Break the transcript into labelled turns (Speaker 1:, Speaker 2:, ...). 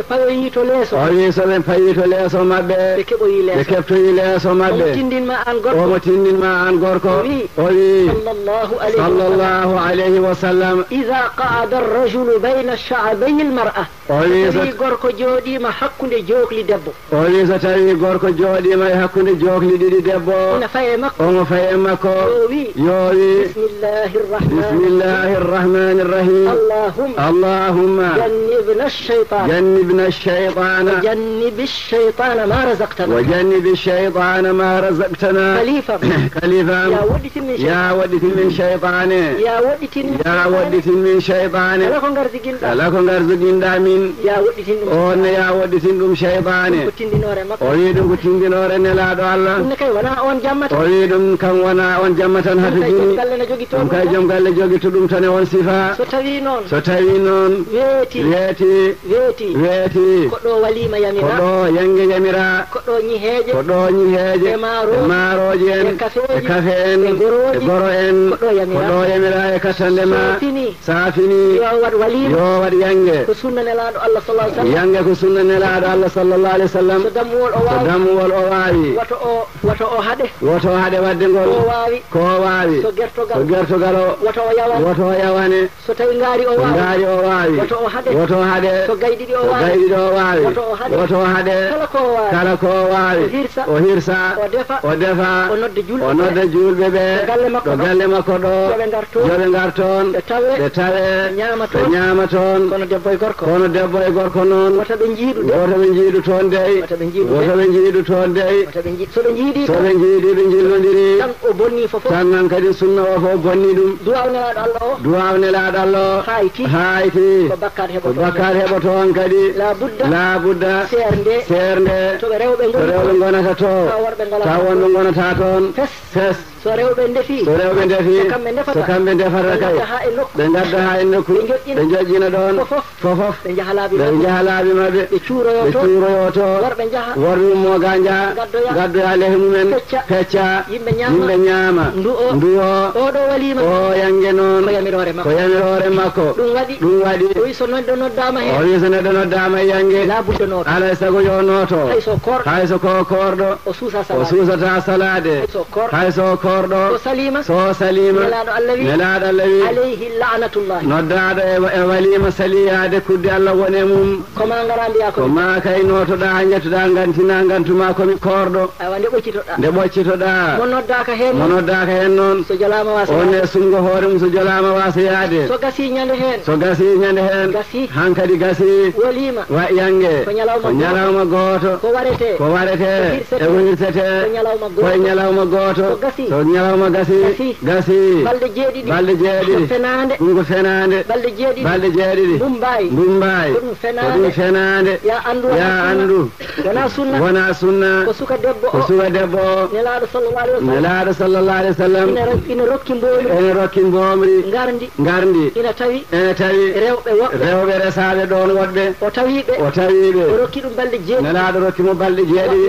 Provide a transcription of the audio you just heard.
Speaker 1: fayoyi to leeso
Speaker 2: o wi so ɓe payi to leeso maɓɓe
Speaker 1: ɓe keɓoyi leeso
Speaker 2: ɓe keɓtoyi leeso maɓɓe omo tindinma an gorko o wi sallallahu alayhi wa sallam
Speaker 1: ida qaada arrajulu bayna sha'bayi almar'a
Speaker 2: o wi so
Speaker 1: gorko jooɗima hakkude jokli debbo
Speaker 2: o wi so tawi gorko jooɗima e hakkude jokli ɗiɗi debbo
Speaker 1: ina faye makko
Speaker 2: omo faye makko yo wi bismillahi arrahmani irrahim allahumma جنبنا الشيطان
Speaker 1: وجنب الشيطان ما رزقتنا
Speaker 2: وجنب الشيطان ما رزقتنا خليفة يا ودت من شيطان
Speaker 1: يا
Speaker 2: ودت من شيطان لا كون غرزقين دامين يا ودت من شيطان أريدم كتندنور نلادو الله أريدم كم وانا وان جمة هتجيني كم كاي جم قال جوجي تدوم تاني وان صفا ستاوي نون weeti
Speaker 1: koɗo walima yamira
Speaker 2: koɗo yange yamira
Speaker 1: koɗo ñiheeje
Speaker 2: e maaroje en e kafe en e goro en koɗo yamira e kattande ma saafini yo waɗ yange
Speaker 1: ko sunna nelaɗo Allah sallallahu alaihi wasallam
Speaker 2: yange ko sunna nelaɗo Allah sallallahu alaihi wasallam
Speaker 1: so dammuwol o waawi woto o haɗe wadde ngol ko waawi so gertogal o woto o yawane so tawi ngaari o waawi woto o haɗe so gayɗiɗi o waawi
Speaker 2: woto haɗe kala ko waawi o hirsa o defa o nodda julɓe ɓe ɗo galle makko ɗo yoɓe ngar toon ɓe tawe ɓe ñaama toon kono debbo e gorko noon woto ɓe jiiɗu toon dey so ɓe jiiɗi ɓe jillodiri tan nan kadi sunna o fof bonni ɗum duwaw nelaɗo Allah o hayti ko bakkat heɓoto on kadi la budda sernde to rewɓe gonata to taw wonɓe gonata toon fes so rewɓe ndefi so kamɓe defata kay ɓe gadda ha e nokku ɓe joƴƴina ɗon fofof ɓe jaha laaɓi maɓɓe ɓe cuuroyo to worɓe ummoga jaa gaddoya lehe mumen pecca yimɓe ñaama nduwo o yange noon ko yamirore makko ɗum waɗi o wi so neɗɗo noddama yange alay sago yo nooto hayso ko korɗo o suusata salade hayso korɗo so salima nelaɗo Allah wi noddaɗo e walima saliyade kudde Allah woni mum ko ma kay notoɗa jettoɗa gantina gantuma komi korɗo nde ɓoccitoɗa mo noddaka hen noon one sungo hoore mum so jolama wasa yaade so gasi ñande hen hankadi gasi wa yange ko ñalawma gooto ko warete e ko hirsete koye ñalawma gooto so ñalawma gasi balɗe jeeɗiɗi ɗum ko fenade balɗe jeeɗiɗi mbumbayi ko ɗum fenade ya andu wona sunna ko suka debbo nelaɗo sallallahu alaihi wa sallam ene rokki mbomri gardi ene tawi rewɓe resaɓe ɗon woɗɓe o tawiɓe o rokki ɗum balɗe jeeɗiɗi nelaɗo rokkimo balɗe jeeɗiɗi